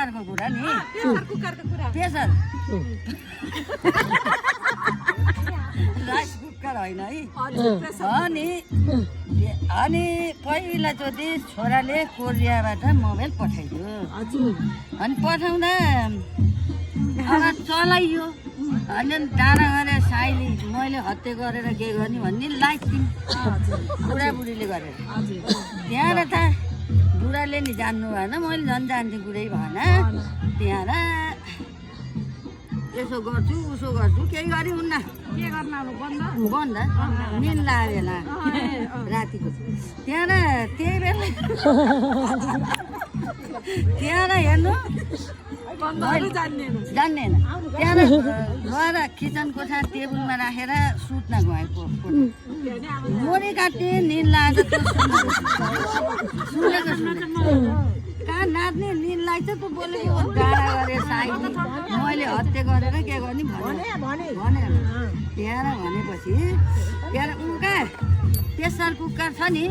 कुकरको कुरा नि प्रेसर राइस कुकर होइन है अनि पहिलाचोटि छोराले कोरियाबाट मोबाइल पठाइदियो अनि पठाउँदा अब चलाइयो अनि डाँडा गरेर साइली मैले हत्या गरेर के गर्ने भन्ने लाइथिन् बुढाबुढीले गरेर त्यहाँ त बुढाले नि जान्नु भएन मैले झन् जान्थेँ कुरै भएन त्यहाँ यसो गर्छु उसो गर्छु केही गरी हुन्न के गर्न अब बन्द निन लागेन रातिको त्यहाँ त्यही बेला त्यहाँ हेर्नु जान्दैन त्यहाँ गएर किचन कोठा टेबलमा राखेर सुत्न गएको मोरी काट्ने निन लागेर सुनेको कहाँ नाच्ने निन लाग्छ त बोलेको डाँडा गरेर साइली मैले हत्या गरेर के गर्ने भने त्यहाँ भनेपछि त्यहाँ उका प्रेसर कुकर छ नि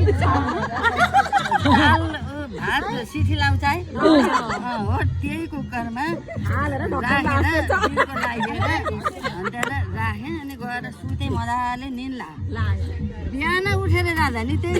भात सिटी लाउँछ है हो त्यही कुकरमा राखेर अन्त राखेँ अनि गएर सुतेँ मजाले निन लाग्यो बिहान उठेर जाँदा नि त्यही